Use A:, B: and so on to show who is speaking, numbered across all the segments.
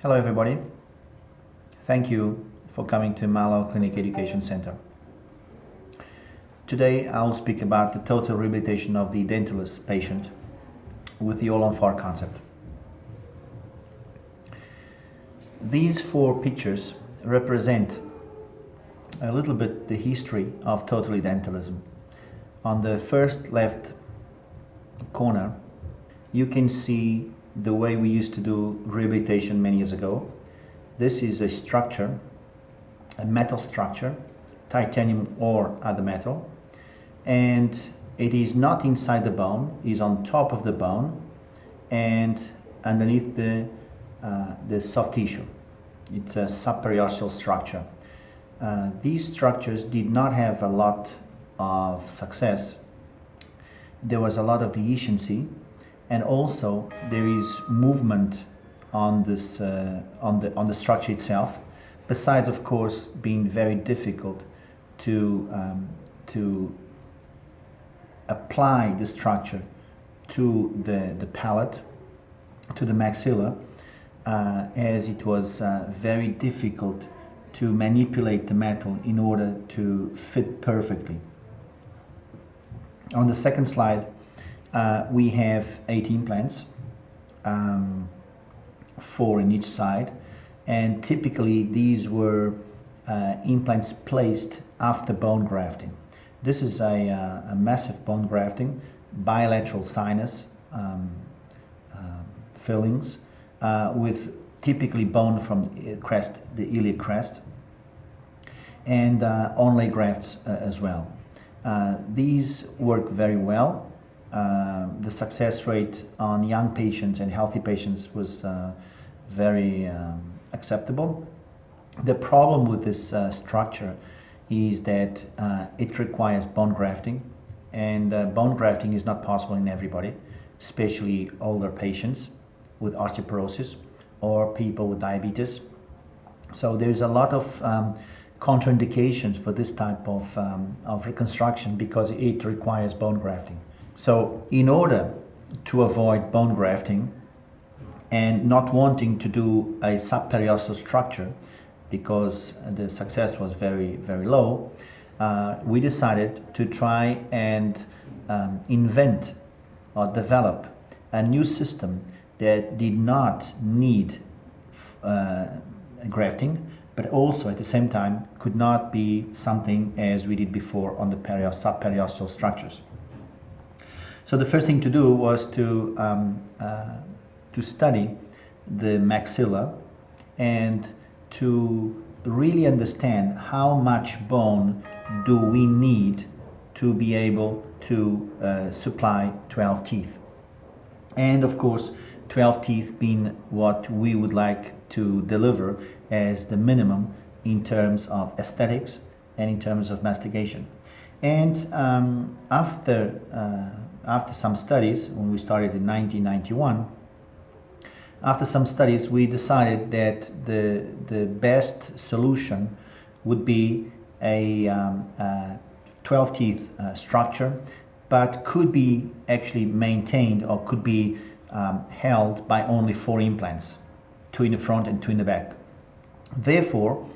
A: Hello everybody. Thank you for coming to Malo Clinic Education Center. Today I'll speak about the total rehabilitation of the edentulous patient with the all-on-4 concept. These four pictures represent a little bit the history of total edentulism. On the first left corner you can see the way we used to do rehabilitation many years ago. This is a structure, a metal structure, titanium or other metal, and it is not inside the bone, it is on top of the bone and underneath the soft tissue. It's a subperiosteal structure. These structures did not have a lot of success. There was a lot of deficiency, and also there is movement on this on the structure itself. Besides, of course, being very difficult to apply the structure to the palate, to the maxilla, as it was very difficult to manipulate the metal in order to fit perfectly. On the second slide, we have 8 implants, 4 in each side, and typically these were implants placed after bone grafting. This is a massive bone grafting, bilateral sinus fillings with typically bone from the crest, the iliac crest, and onlay grafts as well. These work very well. The success rate on young patients and healthy patients was very acceptable. The problem with this structure is that it requires bone grafting, and bone grafting is not possible in everybody, especially older patients with osteoporosis or people with diabetes. So there's a lot of contraindications for this type of reconstruction because it requires bone grafting. So in order to avoid bone grafting and not wanting to do a subperiosteal structure because the success was very, very low, we decided to try and invent or develop a new system that did not need grafting, but also at the same time could not be something as we did before on the subperiosteal structures. So the first thing to do was to study the maxilla and to really understand how much bone do we need to be able to supply 12 teeth. And of course, 12 teeth being what we would like to deliver as the minimum in terms of aesthetics and in terms of mastication. And after some studies, when we started in 1991, after some studies we decided that the best solution would be a 12 teeth structure, but could be actually maintained or could be held by only 4 implants, 2 in the front and 2 in the back. Therefore,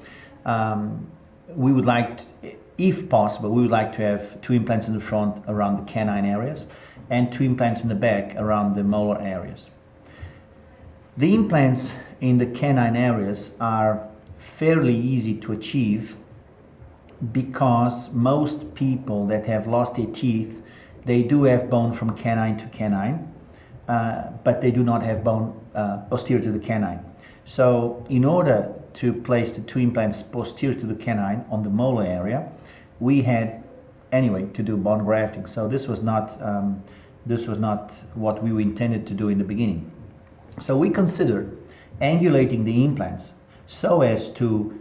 A: we would like to, if possible, we would like to have 2 implants in the front around the canine areas and 2 implants in the back around the molar areas. The implants in the canine areas are fairly easy to achieve because most people that have lost their teeth, they do have bone from canine to canine, but they do not have bone posterior to the canine. So in order to place the 2 implants posterior to the canine on the molar area, we had anyway to do bone grafting. So this was not what we intended to do in the beginning. So we considered angulating the implants so as to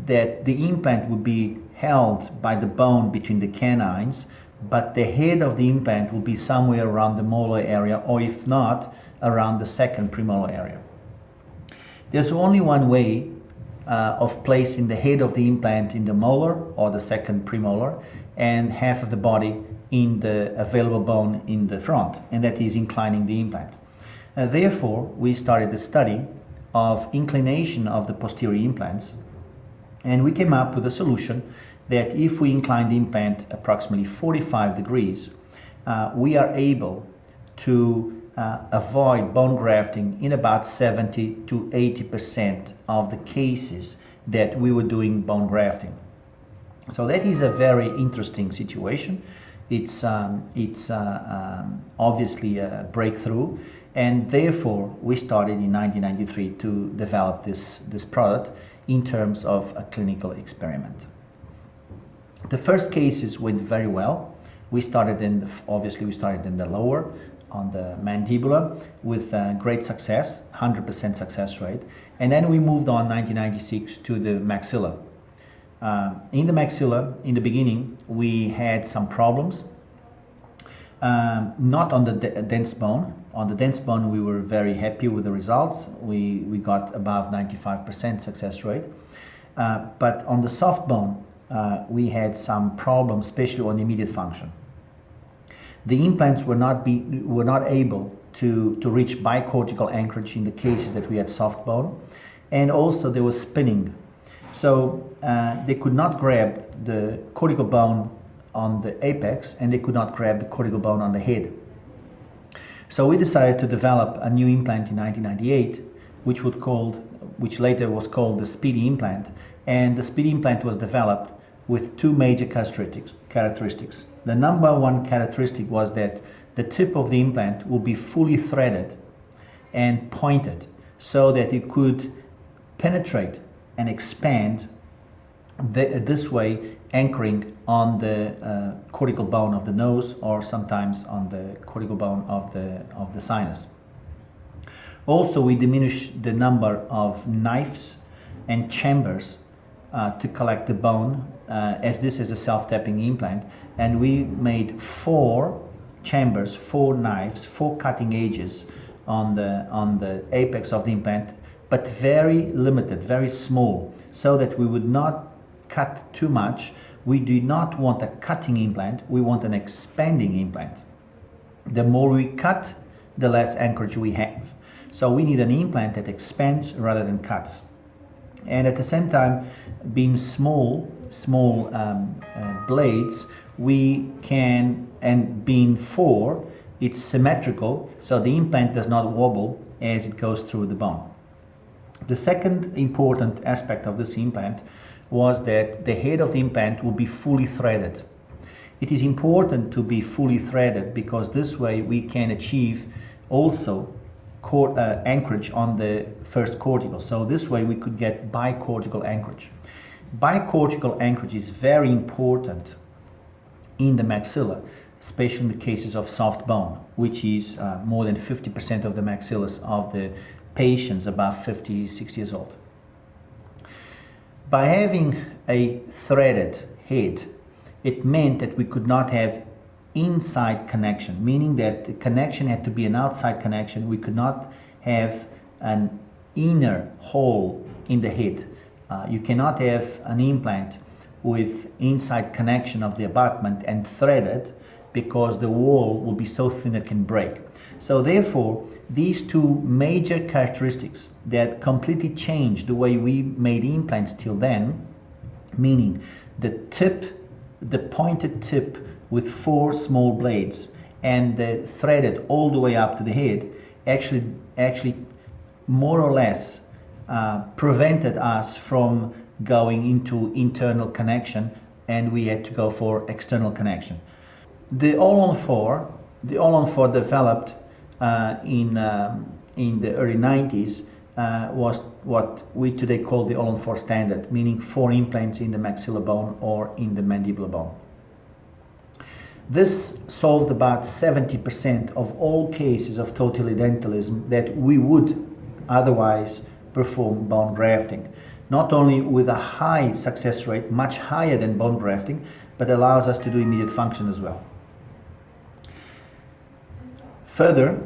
A: that the implant would be held by the bone between the canines, but the head of the implant will be somewhere around the molar area, or if not, around the second premolar area. There's only one way of placing the head of the implant in the molar or the second premolar, and half of the body in the available bone in the front, and that is inclining the implant. Therefore, we started the study of inclination of the posterior implants, and we came up with a solution that if we incline the implant approximately 45 degrees, we are able to avoid bone grafting in about 70 to 80% of the cases that we were doing bone grafting. So that is a very interesting situation. It's obviously a breakthrough, and therefore we started in 1993 to develop this product in terms of a clinical experiment. The first cases went very well. We started in the lower, on the mandibular, with great success, 100% success rate, and then we moved on 1996 to the maxilla. In the maxilla, in the beginning, we had some problems, not on the dense bone. On the dense bone, we were very happy with the results. We got above 95% success rate, but on the soft bone, we had some problems, especially on immediate function. The implants were not able to reach bicortical anchorage in the cases that we had soft bone, and also there was spinning. So they could not grab the cortical bone on the apex, and they could not grab the cortical bone on the head. So we decided to develop a new implant in 1998, which later was called the Speedy implant. And the Speedy implant was developed with two major characteristics. The number one characteristic was that the tip of the implant will be fully threaded and pointed so that it could penetrate and expand this way, anchoring on the cortical bone of the nose, or sometimes on the cortical bone of the sinus. Also, we diminished the number of knives and chambers to collect the bone, as this is a self-tapping implant, and we made 4 chambers, 4 knives, 4 cutting edges on the apex of the implant, but very limited, very small, so that we would not cut too much. We do not want a cutting implant, we want an expanding implant. The more we cut, the less anchorage we have. So we need an implant that expands rather than cuts. And at the same time, being small blades, we can, and being 4, it's symmetrical, so the implant does not wobble as it goes through the bone. The second important aspect of this implant was that the head of the implant will be fully threaded. It is important to be fully threaded because this way we can achieve also anchorage on the first cortical. So this way we could get bicortical anchorage. Bicortical anchorage is very important in the maxilla, especially in the cases of soft bone, which is more than 50% of the maxillas of the patients above 50, 60 years old. By having a threaded head, it meant that we could not have inside connection, meaning that the connection had to be an outside connection. We could not have an inner hole in the head. You cannot have an implant with inside connection of the abutment and threaded, because the wall will be so thin it can break. So therefore, these two major characteristics that completely changed the way we made implants till then, meaning the tip, the pointed tip with 4 small blades, and the threaded all the way up to the head, actually more or less prevented us from going into internal connection, and we had to go for external connection. The all-on-4 developed in the early 90s was what we today call the all-on-4 standard, meaning 4 implants in the maxillar bone or in the mandibular bone. This solved about 70% of all cases of total edentulism that we would otherwise perform bone grafting. Not only with a high success rate, much higher than bone grafting, but allows us to do immediate function as well. Further,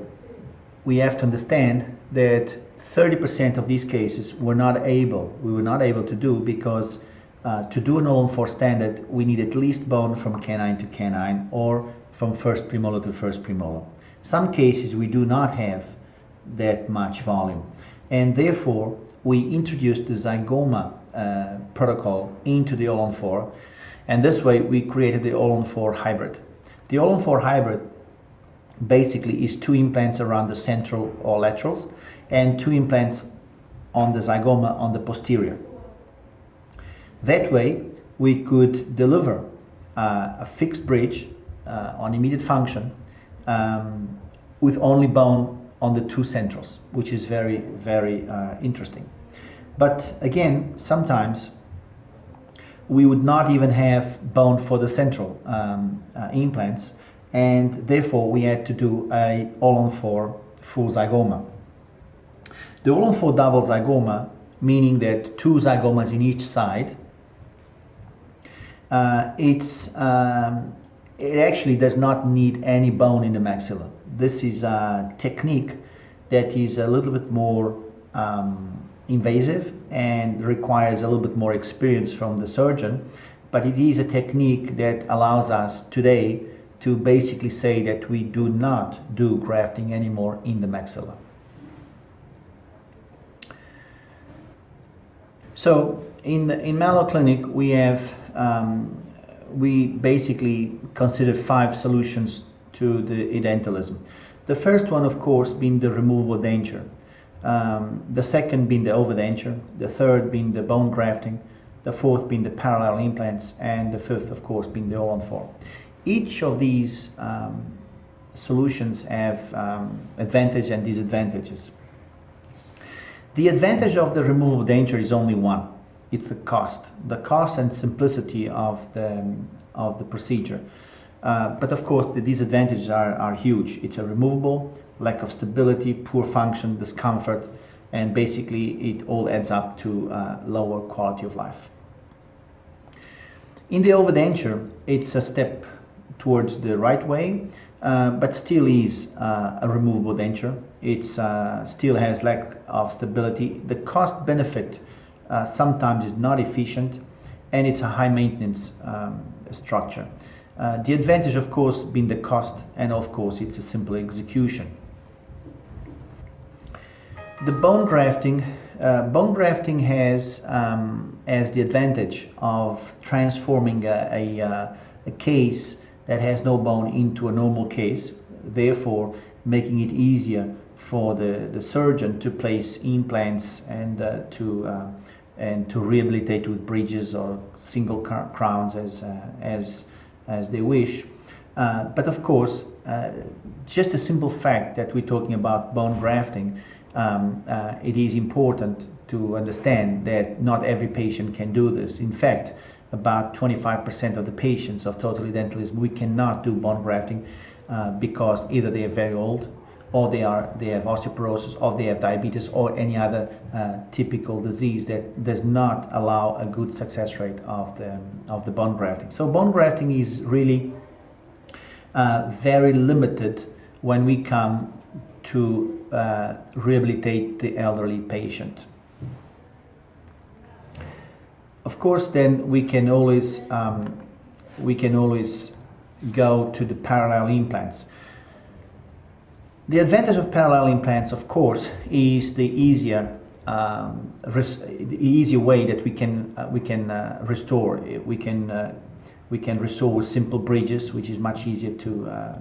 A: we have to understand that 30% of these cases we were not able to do because to do an all-on-4 standard, we need at least bone from canine to canine or from first premolar to first premolar. Some cases we do not have that much volume. and therefore we introduced the zygoma protocol into the all-on-4, and this way we created the all-on-4 hybrid. The all-on-4 hybrid basically is 2 implants around the central or laterals and 2 implants on the zygoma on the posterior. That way we could deliver a fixed bridge on immediate function with only bone on the 2 centrals, which is very, very interesting. But again, sometimes we would not even have bone for the central implants, and therefore we had to do a all-on-4 full zygoma. The all-on-4 double zygoma, meaning that 2 zygomas in each side, it actually does not need any bone in the maxilla. This is a technique that is a little bit more invasive and requires a little bit more experience from the surgeon, but it is a technique that allows us today to basically say that we do not do grafting anymore in the maxilla. So in Mallow Clinic we have we basically considered 5 solutions to the edentulism. The first one, of course, being the removable denture. The second being the overdenture. The third being the bone grafting. The fourth being the parallel implants. And the fifth, of course, being the all-on-4. Each of these solutions have advantages and disadvantages. The advantage of the removable denture is only one. It's the cost and simplicity of the procedure. But of course the disadvantages are huge. It's a removable, lack of stability, poor function, discomfort, and basically it all adds up to lower quality of life. In the overdenture, it's a step towards the right way, but still is a removable denture. It still has lack of stability. The cost benefit sometimes is not efficient, and it's a high maintenance structure. The advantage, of course, being the cost, and of course it's a simple execution. The bone grafting has the advantage of transforming a case that has no bone into a normal case, therefore making it easier for the surgeon to place implants and to rehabilitate with bridges or single crowns as they wish. But of course, just a simple fact that we're talking about bone grafting, it is important to understand that not every patient can do this. In fact, about 25% of the patients of total edentulism, we cannot do bone grafting because either they are very old, or they have osteoporosis, or they have diabetes, or any other typical disease that does not allow a good success rate of the bone grafting. So bone grafting is really very limited when we come to rehabilitate the elderly patient. Of course, then we can always go to the parallel implants. The advantage of parallel implants, of course, is the easier way that we can restore. We can restore with simple bridges, which is much easier to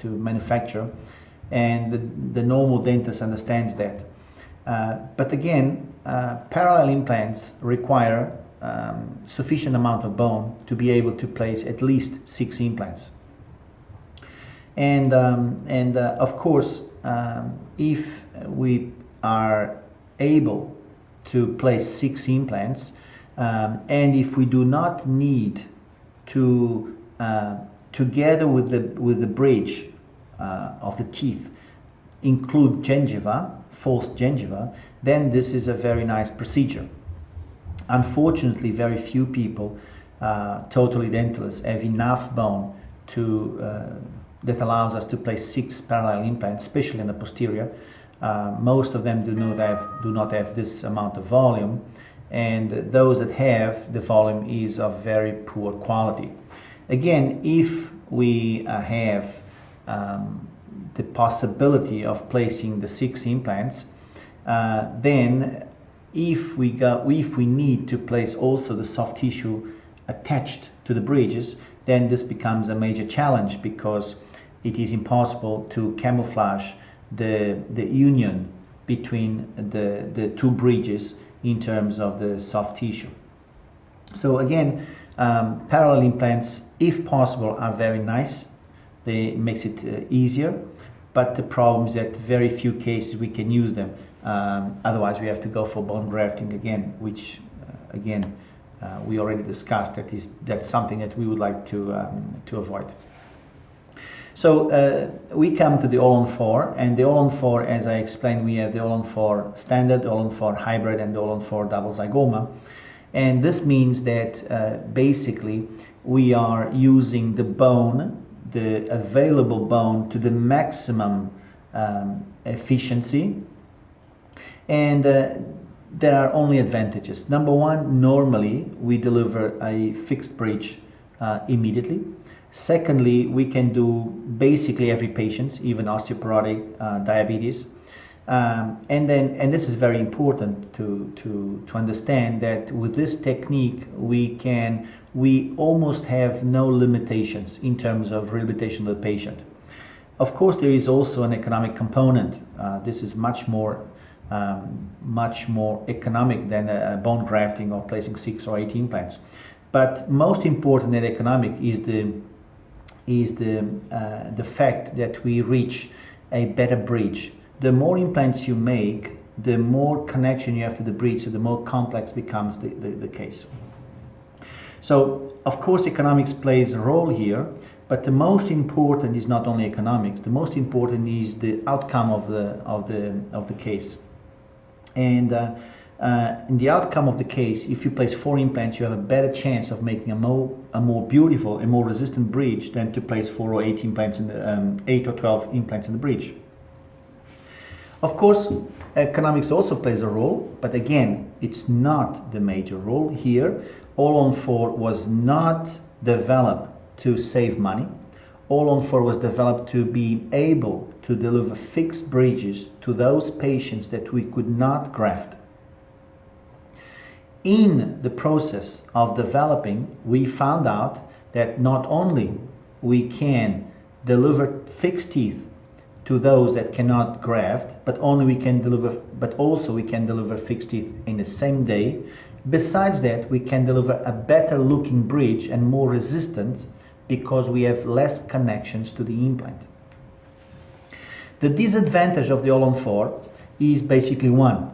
A: manufacture, and the normal dentist understands that. But again, parallel implants require sufficient amount of bone to be able to place at least 6 implants. And of course, if we are able to place 6 implants, and if we do not need to, together with the bridge of the teeth, include gingiva, false gingiva, then this is a very nice procedure. Unfortunately, very few people, totally dentless, have enough bone to that allows us to place 6 parallel implants, especially in the posterior. Most of them do not have this amount of volume, and those that have, the volume is of very poor quality. Again, if we have the possibility of placing the 6 implants, then if we need to place also the soft tissue attached to the bridges, then this becomes a major challenge, because it is impossible to camouflage the union between the two bridges in terms of the soft tissue. So again, parallel implants, if possible, are very nice. They makes it easier, but the problem is that very few cases we can use them. Otherwise, we have to go for bone grafting again, which again we already discussed. That's something that we would like to avoid. So we come to the All-on-4, and the All-on-4, as I explained, we have the All-on-4 standard, All-on-4 hybrid, and the All-on-4 double zygoma. And this means that basically we are using the bone, the available bone, to the maximum efficiency. And there are only advantages. Number one, normally we deliver a fixed bridge immediately. Secondly, we can do basically every patient, even osteoporotic diabetes. And this is very important to understand that with this technique we almost have no limitations in terms of rehabilitation of the patient. Of course, there is also an economic component. This is much more economic than a bone grafting or placing 6 or 8 implants. But most important than economic is the fact that we reach a better bridge. The more implants you make, the more connection you have to the bridge, so the more complex becomes the case. So, of course, economics plays a role here, but the most important is not only economics. The most important is the outcome of the case. And in the outcome of the case, if you place 4 implants, you have a better chance of making a more beautiful, a more resistant bridge than to place 4 or 8 implants in the 8 or 12 implants in the bridge. Of course, economics also plays a role, but again, it's not the major role here. All-on-4 was not developed to save money. All-on-4 was developed to be able to deliver fixed bridges to those patients that we could not graft. In the process of developing, we found out that not only we can deliver fixed teeth to those that cannot graft, but also we can deliver fixed teeth in the same day. Besides that, we can deliver a better looking bridge and more resistance because we have less connections to the implant. The disadvantage of the All-on-4 is basically one.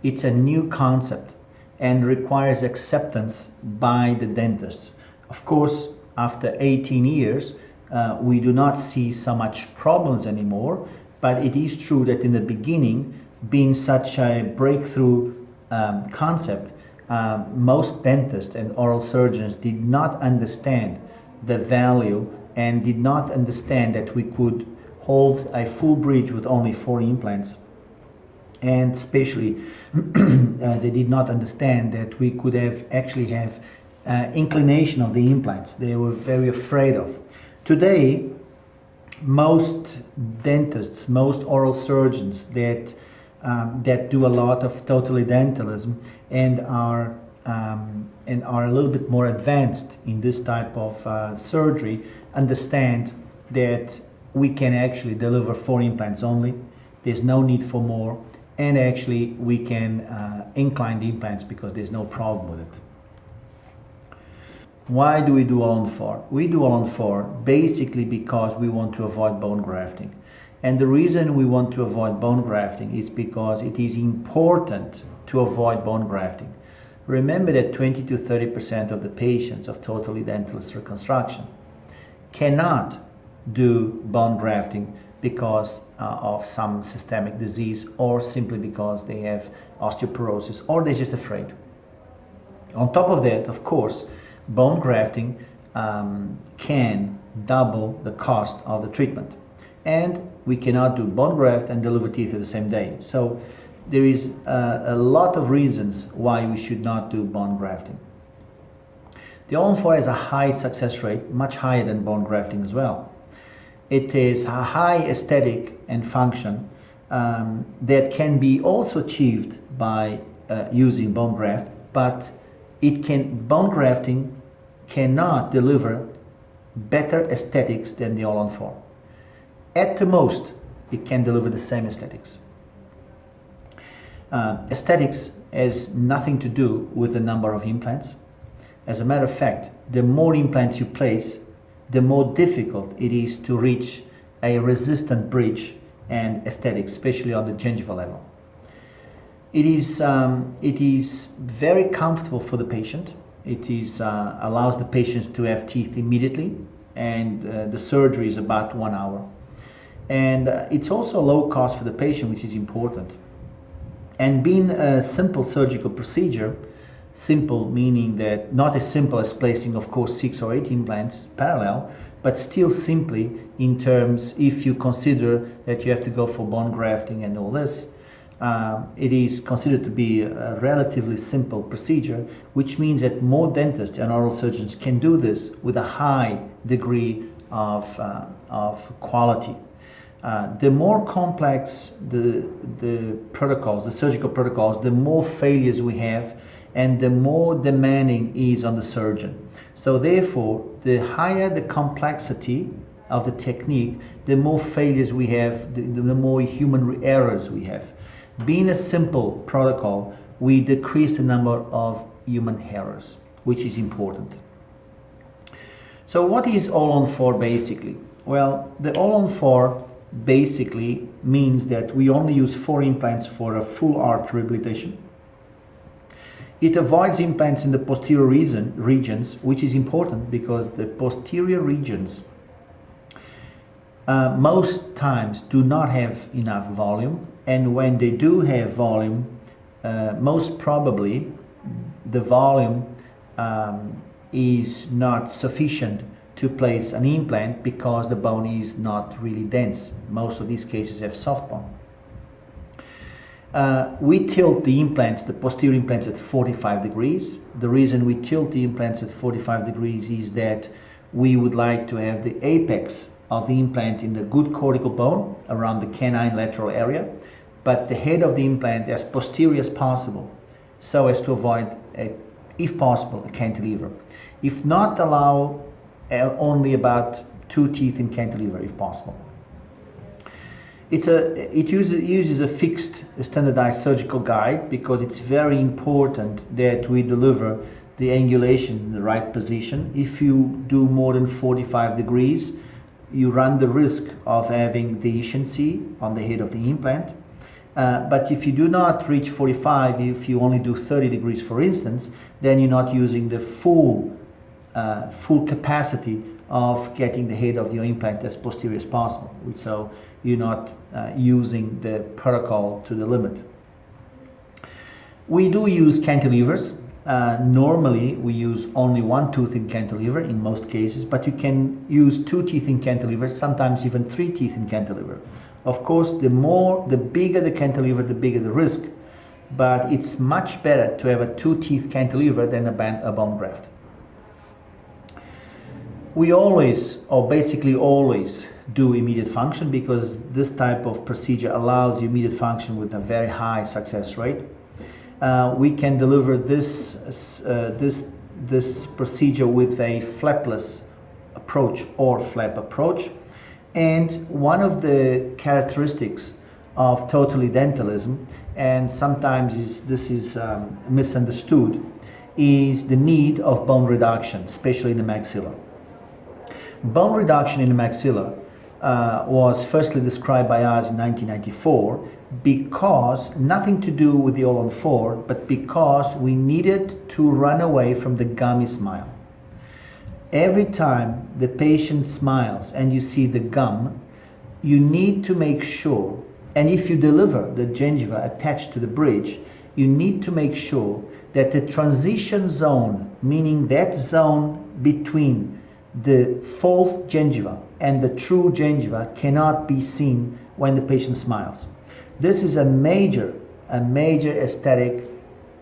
A: It's a new concept and requires acceptance by the dentists. Of course, after 18 years, we do not see so much problems anymore, but it is true that in the beginning, being such a breakthrough concept, most dentists and oral surgeons did not understand the value and did not understand that we could hold a full bridge with only 4 implants. And especially, they did not understand that we could actually have inclination of the implants. They were very afraid of. Today, most dentists, most oral surgeons that do a lot of total edentalism and are a little bit more advanced in this type of surgery understand that we can actually deliver 4 implants only. There's no need for more, and actually we can incline the implants because there's no problem with it. Why do we do All-on-4? We do All-on-4 basically because we want to avoid bone grafting. And the reason we want to avoid bone grafting is because it is important to avoid bone grafting. Remember that 20 to 30% of the patients of total edentulous reconstruction cannot do bone grafting because of some systemic disease, or simply because they have osteoporosis, or they're just afraid. On top of that, of course, bone grafting can double the cost of the treatment. And we cannot do bone graft and deliver teeth at the same day. So there is a lot of reasons why we should not do bone grafting. The All-on-4 has a high success rate, much higher than bone grafting as well. It is a high aesthetic and function, that can be also achieved by using bone graft, but bone grafting cannot deliver better aesthetics than the all-on-4. At the most, it can deliver the same aesthetics. Aesthetics has nothing to do with the number of implants. As a matter of fact, the more implants you place, the more difficult it is to reach a resistant bridge and aesthetics, especially on the gingival level. It is very comfortable for the patient. It allows the patient to have teeth immediately, and the surgery is about 1 hour. And it's also low cost for the patient, which is important. And being a simple surgical procedure, simple meaning that not as simple as placing, of course, 6 or 8 implants parallel, but still simply in terms, if you consider that you have to go for bone grafting and all this, it is considered to be a relatively simple procedure, which means that more dentists and oral surgeons can do this with a high degree of quality. The more complex the protocols, the surgical protocols, the more failures we have, and the more demanding is on the surgeon. So therefore, the higher the complexity of the technique, the more failures we have, the more human errors we have. Being a simple protocol, we decrease the number of human errors, which is important. So what is all-on-4 basically? Well, the all-on-4 basically means that we only use 4 implants for a full arch rehabilitation. It avoids implants in the posterior regions, which is important because the posterior regions most times do not have enough volume, and when they do have volume, most probably the volume is not sufficient to place an implant because the bone is not really dense. Most of these cases have soft bone. We tilt the implants, the posterior implants, at 45 degrees. The reason we tilt the implants at 45 degrees is that we would like to have the apex of the implant in the good cortical bone around the canine lateral area, but the head of the implant as posterior as possible, so as to avoid, if possible, a cantilever. If not, allow only about 2 teeth in cantilever if possible. It uses a fixed standardized surgical guide because it's very important that we deliver the angulation in the right position. If you do more than 45 degrees, you run the risk of having dehiscency on the head of the implant. But if you do not reach 45, if you only do 30 degrees, for instance, then you're not using the full capacity of getting the head of your implant as posterior as possible. So you're not using the protocol to the limit. We do use cantilevers. Normally we use only 1 tooth in cantilever in most cases, but you can use 2 teeth in cantilever, sometimes even 3 teeth in cantilever. Of course, the bigger the cantilever, the bigger the risk, but it's much better to have a 2 teeth cantilever than a bone graft. We always, or basically always, do immediate function because this type of procedure allows you immediate function with a very high success rate. We can deliver this procedure with a flapless approach or flap approach. And one of the characteristics of total edentalism, and sometimes this is misunderstood, is the need of bone reduction, especially in the maxilla. Bone reduction in the maxilla was firstly described by us in 1994 because nothing to do with the all-on-4, but because we needed to run away from the gummy smile. Every time the patient smiles and you see the gum, you need to make sure, and if you deliver the gingiva attached to the bridge, you need to make sure that the transition zone, meaning that zone between the false gingiva and the true gingiva, cannot be seen when the patient smiles. This is a major aesthetic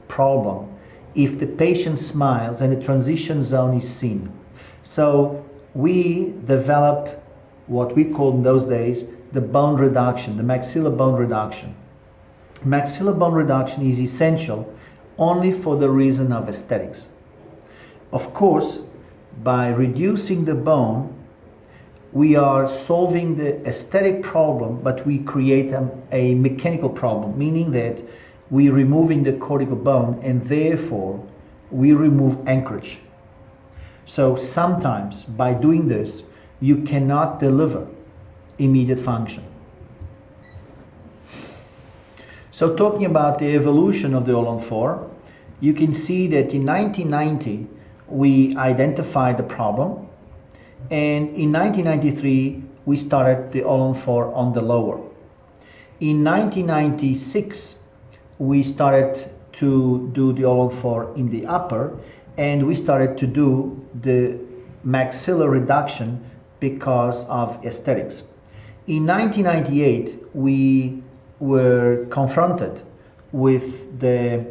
A: problem if the patient smiles and the transition zone is seen. So we developed what we called in those days the bone reduction, the maxillar bone reduction. Maxillar bone reduction is essential only for the reason of aesthetics. Of course, by reducing the bone, we are solving the aesthetic problem, but we create a mechanical problem, meaning that we're removing the cortical bone and therefore we remove anchorage. So sometimes by doing this, you cannot deliver immediate function. So talking about the evolution of the All-on-4, you can see that in 1990 we identified the problem, and in 1993 we started the All-on-4 on the lower. In 1996 we started to do the All-on-4 in the upper, and we started to do the maxillar reduction because of aesthetics. In 1998 we were confronted with the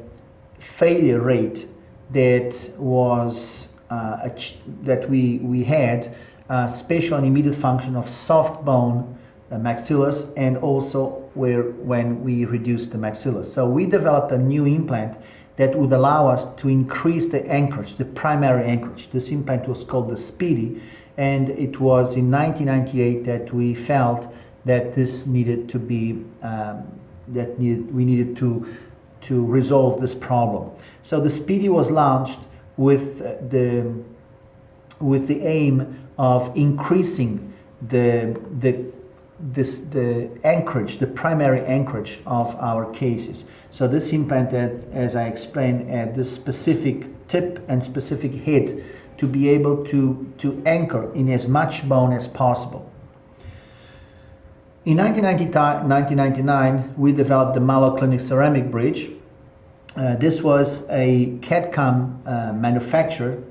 A: failure rate that was that we had spatial and immediate function of soft bone maxillars, and also when we reduced the maxillars. So we developed a new implant that would allow us to increase the anchorage, the primary anchorage. This implant was called the Speedy, and it was in 1998 that we felt that this needed to be we needed to resolve this problem. So the Speedy was launched with the aim of increasing the anchorage, the primary anchorage of our cases. So this implant, as I explained, had this specific tip and specific head to be able to anchor in as much bone as possible. In 1999, we developed the maloclinic ceramic bridge. This was a CAD/CAM manufactured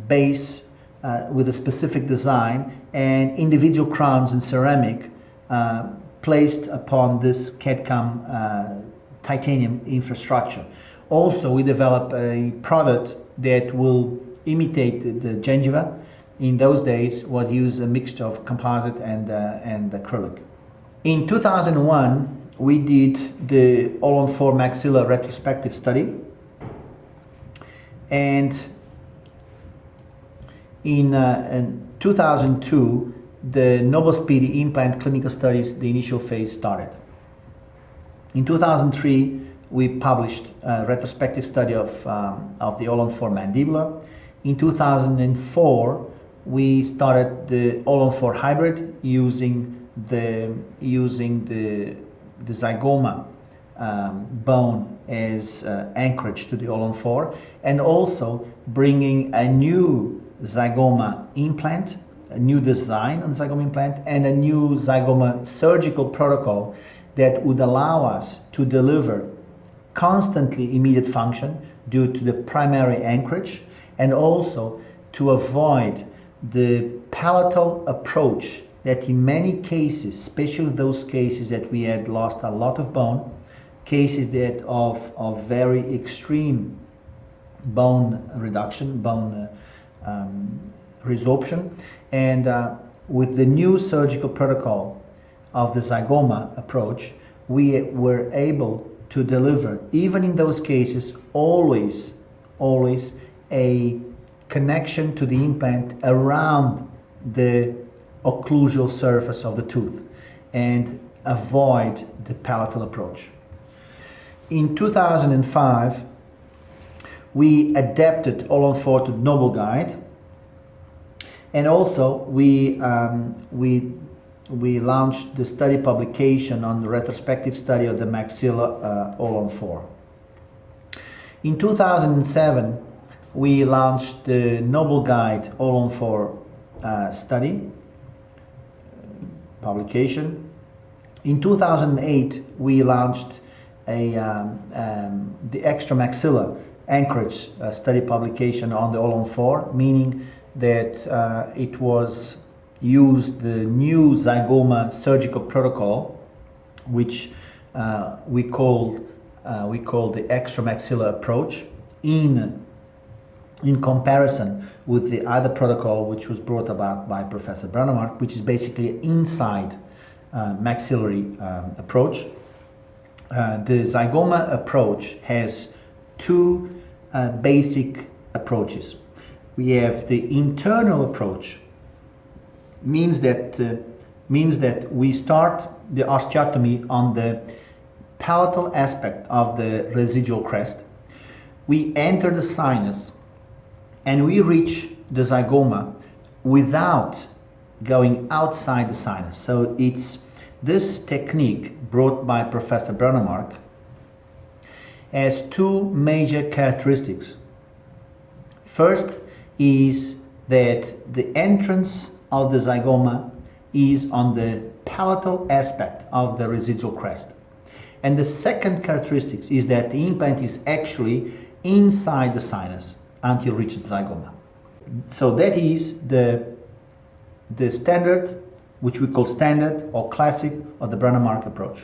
A: base with a specific design and individual crowns in ceramic placed upon this CAD/CAM titanium infrastructure. Also, we developed a product that will imitate the gingiva. In those days, was used a mixture of composite and acrylic. In 2001, we did the All-on-4 maxilla retrospective study, and in 2002, the Noble Speedy implant clinical studies, the initial phase started. In 2003, we published a retrospective study of the All-on-4 mandibular. In 2004, we started the All-on-4 hybrid using the zygoma bone as anchorage to the All-on-4, and also bringing a new zygoma implant, a new design on zygoma implant, and a new zygoma surgical protocol that would allow us to deliver constantly immediate function due to the primary anchorage, and also to avoid the palatal approach that in many cases, especially those cases that we had lost a lot of bone, cases that of very extreme bone reduction, bone resorption, and with the new surgical protocol of the zygoma approach, we were able to deliver, even in those cases, always a connection to the implant around the occlusal surface of the tooth and avoid the palatal approach. In 2005, we adapted All-on-4 to the Noble Guide, and also we launched the study publication on the retrospective study of the maxilla All-on-4. In 2007, we launched the Noble Guide All-on-4 study publication. In 2008, we launched the extramaxillar anchorage study publication on the All-on-4, meaning that it was used the new zygoma surgical protocol, which we call the extramaxillar approach, in in comparison with the other protocol which was brought about by Professor Brunnemark, which is basically an inside maxillary approach. The zygoma approach has two basic approaches. We have the internal approach, means that we start the osteotomy on the palatal aspect of the residual crest. We enter the sinus and we reach the zygoma without going outside the sinus. So it's this technique brought by Professor Brunnemark has two major characteristics. First is that the entrance of the zygoma is on the palatal aspect of the residual crest. And the second characteristic is that the implant is actually inside the sinus until it reaches the zygoma. So that is the standard, which we call standard or classic, or the Brunnemark approach.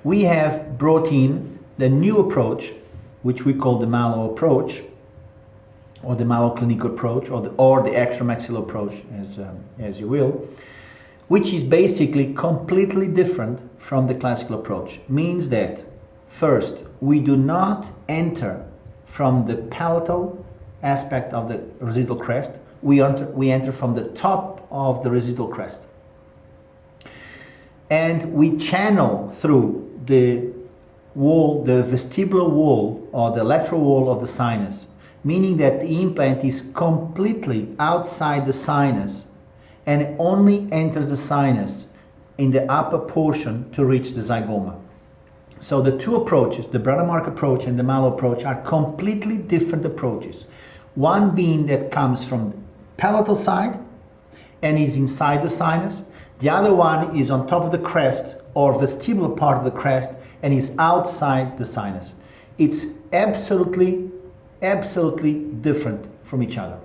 A: We have brought in the new approach, which we call the Malo approach, or the Malo clinical approach, or the extramaxillary approach, as you will, which is basically completely different from the classical approach. Means that first, we do not enter from the palatal aspect of the residual crest. We enter from the top of the residual crest, and we channel through the wall, the vestibular wall or the lateral wall of the sinus, meaning that the implant is completely outside the sinus and only enters the sinus in the upper portion to reach the zygoma. So the two approaches, the Brunnemark approach and the Malo approach, are completely different approaches. One being that comes from the palatal side and is inside the sinus. The other one is on top of the crest or vestibular part of the crest and is outside the sinus. It's absolutely different from each other.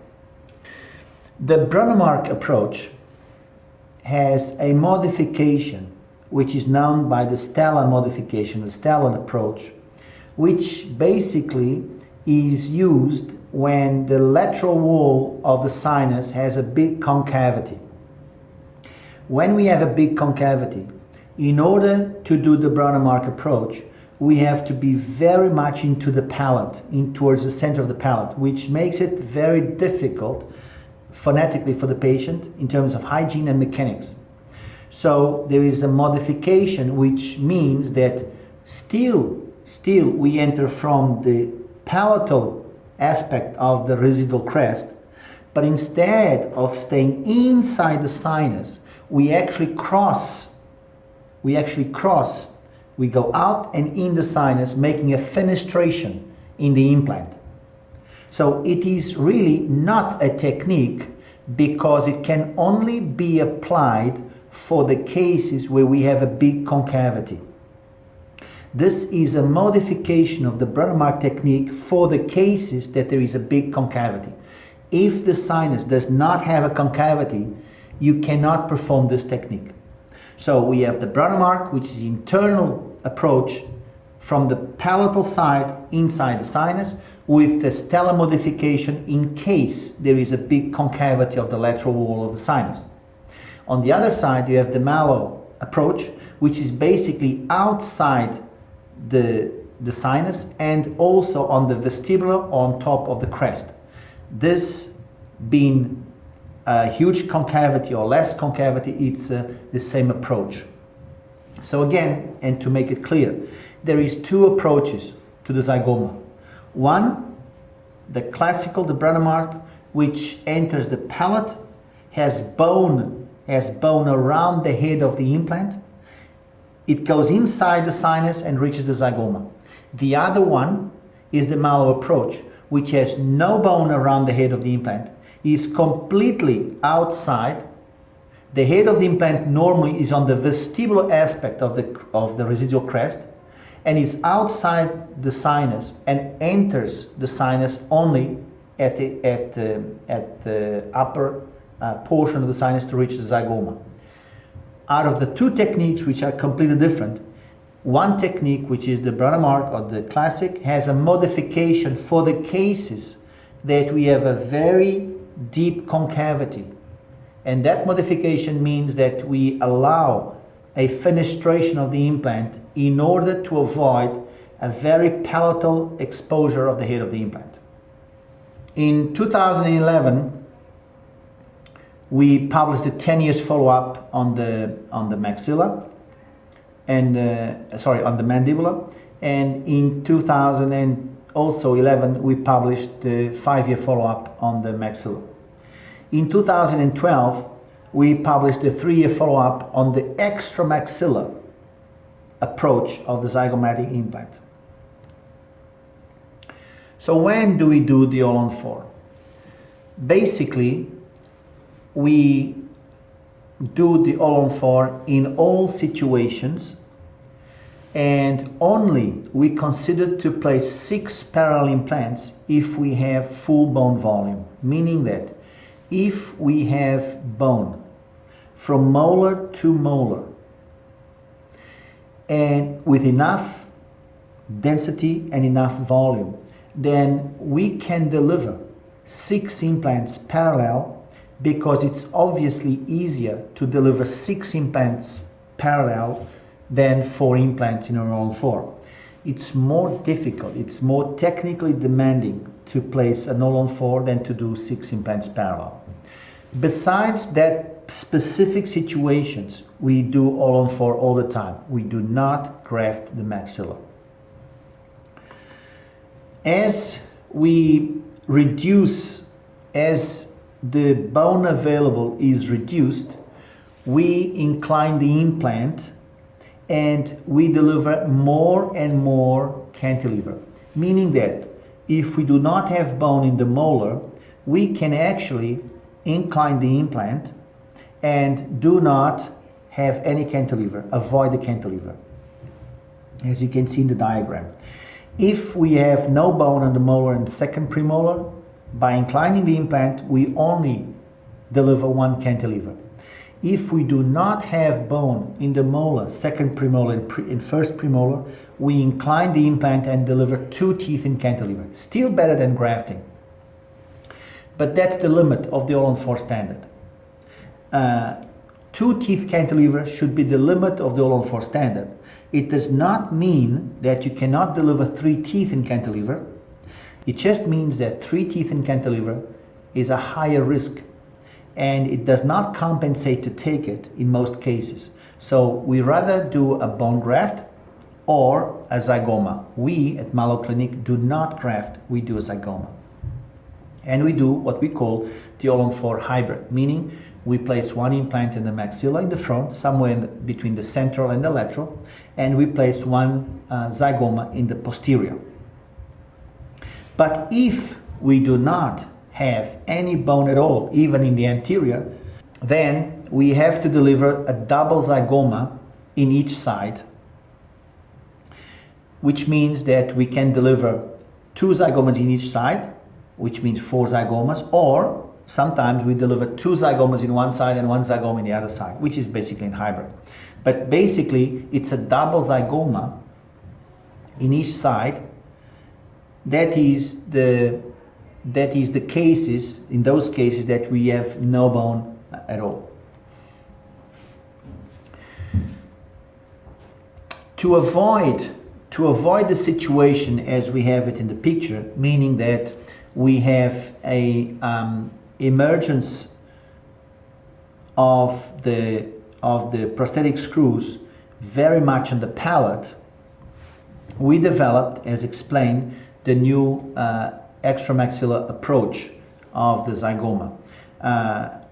A: The Brunnemark approach has a modification which is known by the stellar modification, the stellar approach, which basically is used when the lateral wall of the sinus has a big concavity. When we have a big concavity, in order to do the Brunnemark approach, we have to be very much into the palate, towards the center of the palate, which makes it very difficult phonetically for the patient in terms of hygiene and mechanics. So there is a modification, which means that still we enter from the palatal aspect of the residual crest, but instead of staying inside the sinus, we actually cross, we go out and in the sinus, making a fenestration in the implant. So it is really not a technique, because it can only be applied for the cases where we have a big concavity. This is a modification of the Brunnemark technique for the cases that there is a big concavity. If the sinus does not have a concavity, you cannot perform this technique. So we have the Brunnemark, which is the internal approach from the palatal side inside the sinus, with the stellar modification in case there is a big concavity of the lateral wall of the sinus. On the other side, you have the Malo approach, which is basically outside the sinus and also on the vestibular, on top of the crest. This being a huge concavity or less concavity, it's the same approach. So again, and to make it clear, there is two approaches to the zygoma. One, the classical, the Brunnemark, which enters the palate, has bone around the head of the implant. It goes inside the sinus and reaches the zygoma. The other one is the Malo approach, which has no bone around the head of the implant, is completely outside. The head of the implant normally is on the vestibular aspect of the residual crest, and is outside the sinus and enters the sinus only at the upper portion of the sinus to reach the zygoma. Out of the two techniques, which are completely different, One technique, which is the Brånemark or the classic, has a modification for the cases that we have a very deep concavity. And that modification means that we allow a fenestration of the implant in order to avoid a very palatal exposure of the head of the implant. In 2011, we published a 10 years follow-up on the maxilla, and on the mandibular, and in 2011 we published the 5-year follow-up on the maxilla. In 2012 we published a 3-year follow-up on the extramaxillar approach of the zygomatic implant. So when do we do the all-on-4? Basically, we do the all-on-4 in all situations, and only we consider to place 6 parallel implants if we have full bone volume, meaning that if we have bone from molar to molar and with enough density and enough volume, then we can deliver 6 implants parallel, because it's obviously easier to deliver 6 implants parallel than 4 implants in a all-on-4. It's more difficult, it's more technically demanding to place an all-on-4 than to do 6 implants parallel. Besides that specific situations, we do all-on-4 all the time. We do not graft the maxilla. As we reduce, as the bone available is reduced, we incline the implant and we deliver more and more cantilever, meaning that if we do not have bone in the molar, we can actually incline the implant and do not have any cantilever, avoid the cantilever, as you can see in the diagram. If we have no bone on the molar and second premolar, by inclining the implant, we only deliver 1 cantilever. If we do not have bone in the molar, second premolar and first premolar, we incline the implant and deliver 2 teeth in cantilever. Still better than grafting. But that's the limit of the all-on-4 standard. 2 teeth cantilever should be the limit of the all-on-4 standard. It does not mean that you cannot deliver 3 teeth in cantilever. It just means that 3 teeth in cantilever is a higher risk, and it does not compensate to take it in most cases. So we rather do a bone graft or a zygoma. We at Malo Clinic do not graft, we do a zygoma. And we do what we call the all-on-4 hybrid, meaning we place 1 implant in the maxilla in the front, somewhere between the central and the lateral, and we place 1 zygoma in the posterior. But if we do not have any bone at all, even in the anterior, then we have to deliver a double zygoma in each side, which means that we can deliver 2 zygomas in each side, which means 4 zygomas, or sometimes we deliver 2 zygomas in one side and 1 zygoma in the other side, which is basically in hybrid. But basically, it's a double zygoma in each side. That is the cases, in those cases that we have no bone at all. To avoid the situation as we have it in the picture, meaning that we have a emergence of the prosthetic screws very much on the palate, we developed, as explained, the new extramaxillar approach of the zygoma.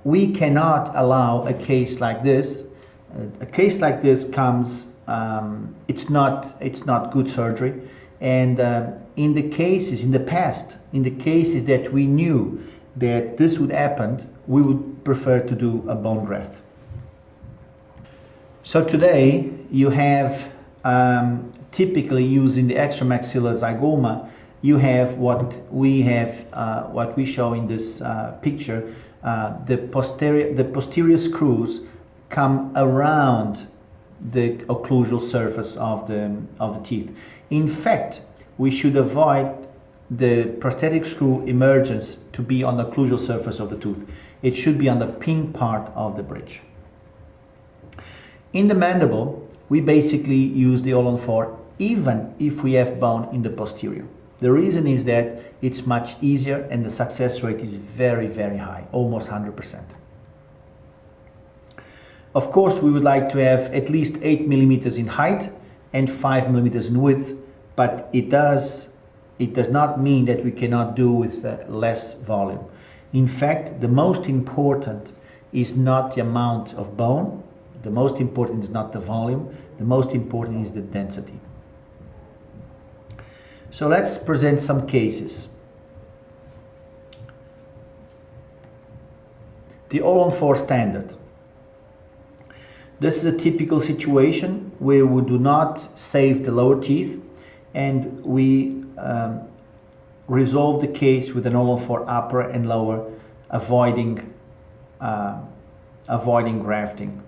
A: We cannot allow a case like this. A case like this comes, it's not good surgery. And in the cases, in the past, in the cases that we knew that this would happen, we would prefer to do a bone graft. So today you have, typically using the extramaxillar zygoma, you have what we show in this picture. The posterior screws come around the occlusal surface of the teeth. In fact, we should avoid the prosthetic screw emergence to be on the occlusal surface of the tooth. It should be on the pink part of the bridge. In the mandible, we basically use the All-on-4 even if we have bone in the posterior. The reason is that it's much easier and the success rate is very, very high, almost 100%. Of course, we would like to have at least 8 millimeters in height and 5 millimeters in width, but it does not mean that we cannot do with less volume. In fact, the most important is not the amount of bone, the most important is not the volume, the most important is the density. So let's present some cases. The All-on-4 standard. This is a typical situation where we do not save the lower teeth and we resolve the case with an All-on-4 upper and lower, avoiding grafting.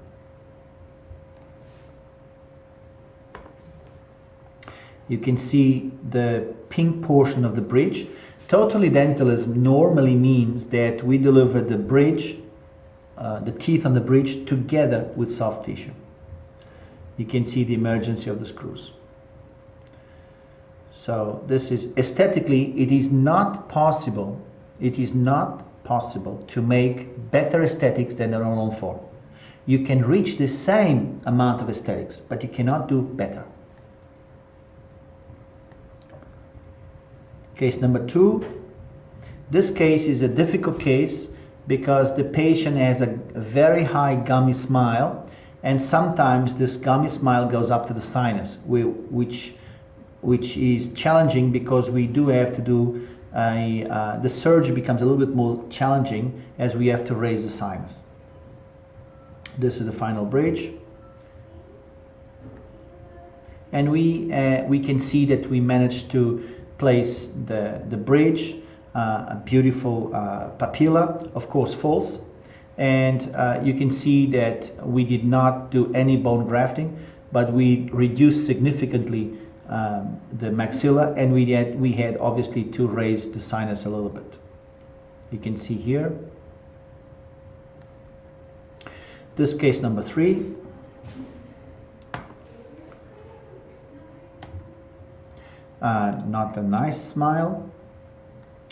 A: You can see the pink portion of the bridge. Total edentulous normally means that we deliver the bridge, the teeth on the bridge together with soft tissue. You can see the emergence of the screws. So this is aesthetically, it is not possible to make better aesthetics than an All-on-4. You can reach the same amount of aesthetics, but you cannot do better. Case number 2. This case is a difficult case because the patient has a very high gummy smile, and sometimes this gummy smile goes up to the sinus, which is challenging because we do have to do the surgery becomes a little bit more challenging as we have to raise the sinus. This is the final bridge, and we can see that we managed to place the bridge, a beautiful papilla, of course false, and you can see that we did not do any bone grafting, but we reduced significantly the maxilla, and we had obviously to raise the sinus a little bit. You can see here. This case number 3. Not a nice smile.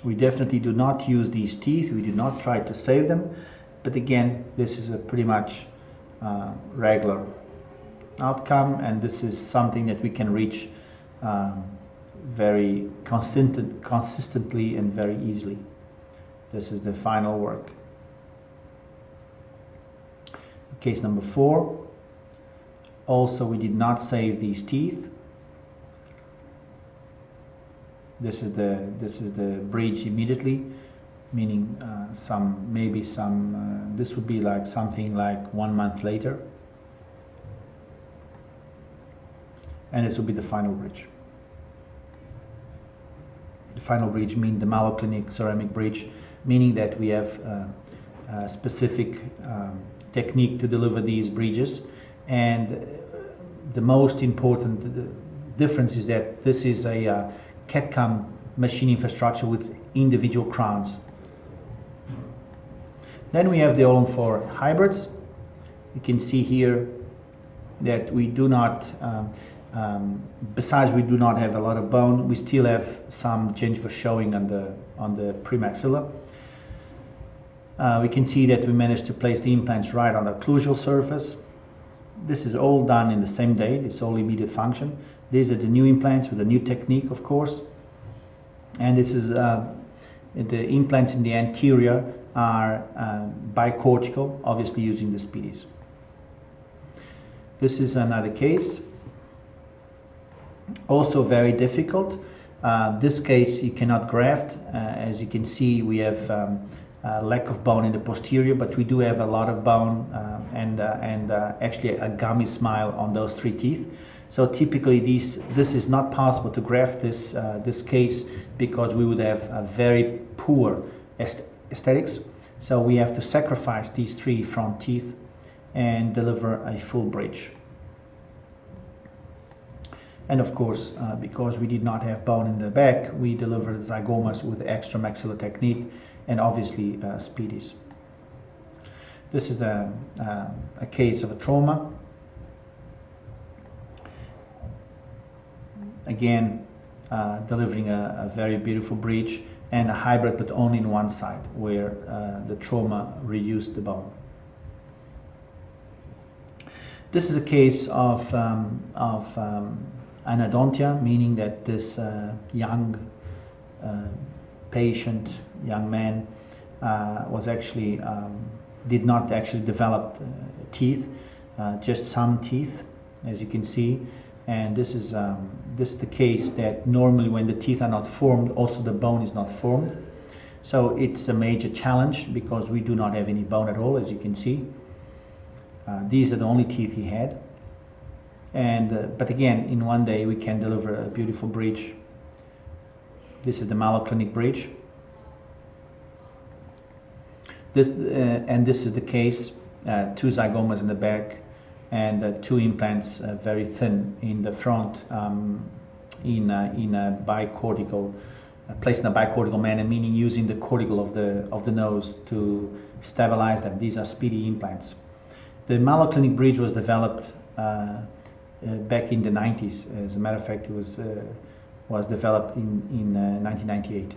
A: We definitely do not use these teeth. We do not try to save them. But again, this is a pretty much regular outcome, and this is something that we can reach very consistently and very easily. This is the final work. Case number 4. Also, we did not save these teeth. This is the bridge immediately, meaning this would be like something like 1 month later, and this will be the final bridge. The final bridge means the maloclinic ceramic bridge, meaning that we have a specific technique to deliver these bridges, and the most important difference is that this is a CAD/CAM machine infrastructure with individual crowns. Then we have the All-on-4 hybrids. You can see here that we do not, besides we do not have a lot of bone, we still have some gingiva showing on the premaxilla. We can see that we managed to place the implants right on the occlusal surface. This is all done in the same day. It's all immediate function. These are the new implants with a new technique, of course. And this is the implants in the anterior are bicortical, obviously using the speedies. This is another case. Also very difficult. This case you cannot graft. As you can see, we have lack of bone in the posterior, but we do have a lot of bone and actually a gummy smile on those 3 teeth. So typically this is not possible to graft this case because we would have a very poor aesthetics. So we have to sacrifice these 3 front teeth and deliver a full bridge. And of course, because we did not have bone in the back, we delivered zygomas with extramaxillar technique and obviously speedies. This is a case of a trauma. Again, delivering a very beautiful bridge and a hybrid, but only in one side where the trauma reduced the bone. This is a case of anodontia, meaning that this young patient, young man, was actually did not actually develop teeth, just some teeth, as you can see. And this is the case that normally when the teeth are not formed, also the bone is not formed. So it's a major challenge because we do not have any bone at all, as you can see. These are the only teeth he had. And but again, in one day we can deliver a beautiful bridge. This is the maloclinic bridge. This is the case, 2 zygomas in the back and 2 implants very thin in the front, in a bicortical, placed in a bicortical manner, meaning using the cortical of the nose to stabilize them. These are speedy implants. The maloclinic bridge was developed back in the 90s. As a matter of fact, it was developed in 1998.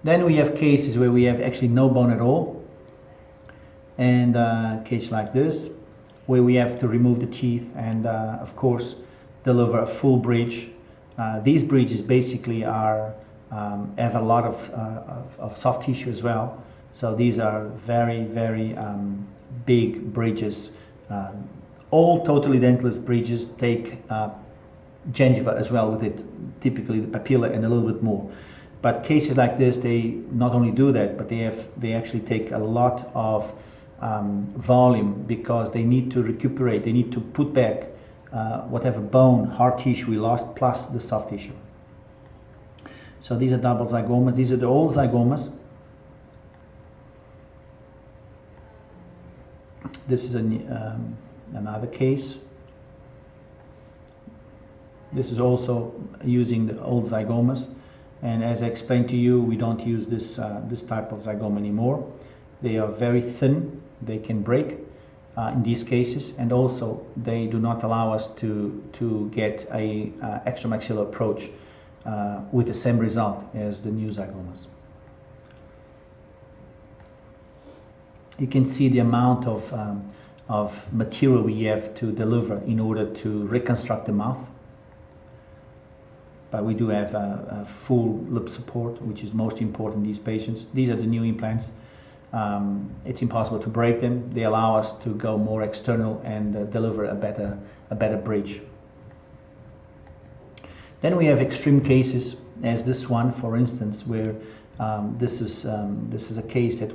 A: Then we have cases where we have actually no bone at all, and a case like this, where we have to remove the teeth and, of course, deliver a full bridge. These bridges basically have a lot of soft tissue as well, so these are very, very big bridges. All total edentulous bridges take gingiva as well with it, typically the papilla and a little bit more. But cases like this, they not only do that, but they actually take a lot of volume because they need to recuperate. They need to put back whatever bone, hard tissue we lost, plus the soft tissue. So these are double zygomas. These are the old zygomas. This is another case. This is also using the old zygomas. And as I explained to you, we don't use this type of zygoma anymore. They are very thin, they can break in these cases, and also they do not allow us to get a extramaxillar approach with the same result as the new zygomas. You can see the amount of material we have to deliver in order to reconstruct the mouth. But we do have a full lip support, which is most important in these patients. These are the new implants. It's impossible to break them. They allow us to go more external and deliver a better bridge. Then we have extreme cases, as this one, for instance, where this is a case that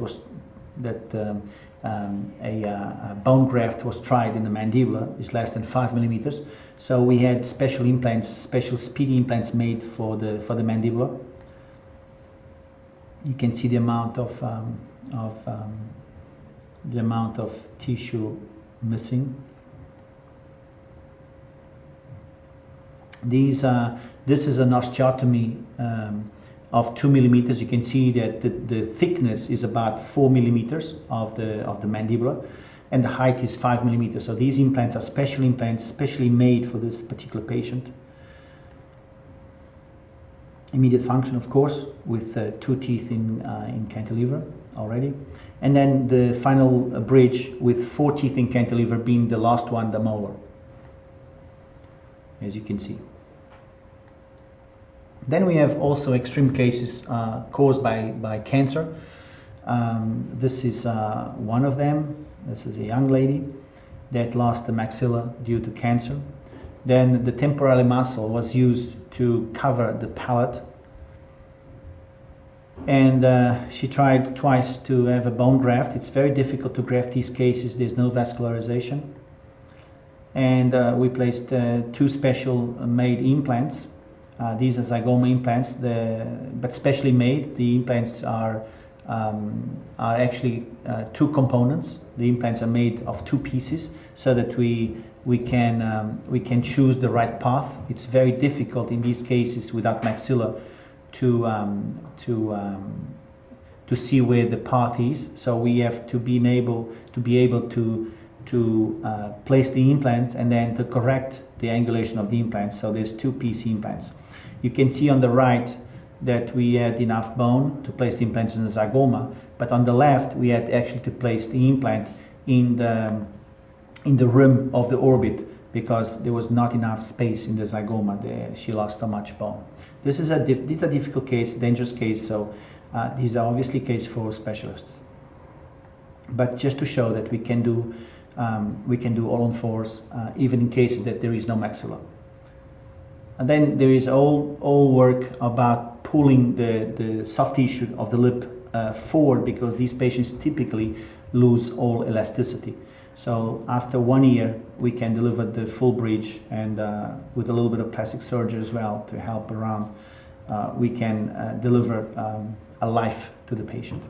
A: a bone graft was tried in the mandibular. It's less than 5 millimeters. So we had special implants, special speedy implants made for the mandibular. You can see the amount of tissue missing. This is an osteotomy of 2 millimeters. You can see that the thickness is about 4 millimeters of the mandibular, and the height is 5 millimeters. So these implants are special implants, specially made for this particular patient. Immediate function, of course, with 2 teeth in cantilever already, and then the final bridge with 4 teeth in cantilever, being the last one, the molar, as you can see. Then we have also extreme cases caused by cancer. This is one of them. This is a young lady that lost the maxilla due to cancer. Then the temporary muscle was used to cover the palate. And she tried twice to have a bone graft. It's very difficult to graft these cases. There's no vascularization. And we placed 2 special made implants. These are zygoma implants, but specially made. The implants are are actually two components. The implants are made of two pieces so that we can choose the right path. It's very difficult in these cases without maxilla to see where the path is. So we have to be able to place the implants and then to correct the angulation of the implants. So there's two-piece implants. You can see on the right that we had enough bone to place the implants in the zygoma, but on the left we had actually to place the implant in the rim of the orbit because there was not enough space in the zygoma. She lost so much bone. This is a difficult case, dangerous case, so these are obviously cases for specialists. But just to show that we can do all on fours, even in cases that there is no maxilla. And then there is all work about pulling the soft tissue of the lip forward, because these patients typically lose all elasticity. So after 1 year, we can deliver the full bridge, and with a little bit of plastic surgery as well to help around, we can deliver a life to the patient.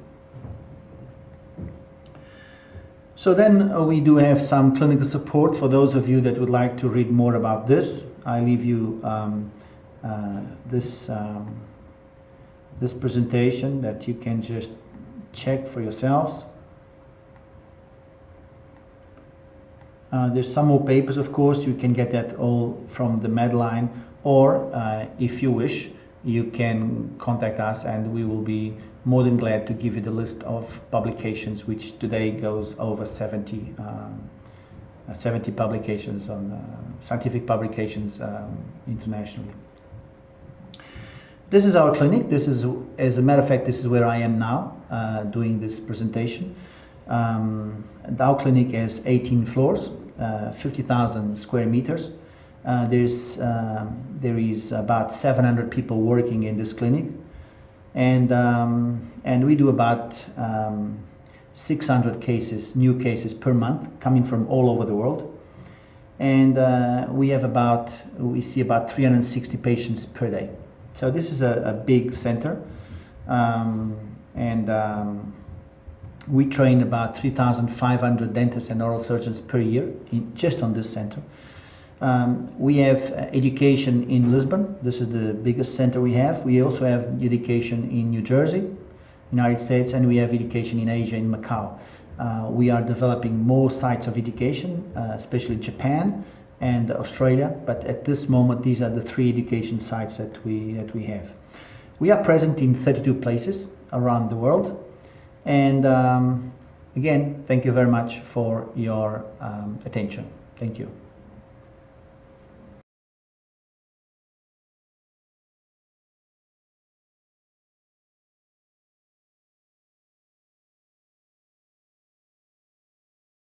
A: So then we do have some clinical support for those of you that would like to read more about this. I leave you this presentation that you can just check for yourselves. There's some more papers, of course. You can get that all from the Medline, or if you wish, you can contact us and we will be more than glad to give you the list of publications, which today goes over 70 publications on scientific publications internationally. This is our clinic. This is, as a matter of fact, this is where I am now doing this presentation. Our clinic has 18 floors, 50,000 square meters. There is about 700 people working in this clinic, and we do about 600 cases, new cases per month, coming from all over the world. And we see about 360 patients per day. So this is a big center, we train about 3,500 dentists and oral surgeons per year just on this center. We have education in Lisbon. This is the biggest center we have. We also have education in New Jersey, United States, and we have education in Asia, in Macau. We are developing more sites of education, especially Japan and Australia, but at this moment these are the 3 education sites that we have. We are present in 32 places around the world, and again, thank you very much for your attention. Thank you.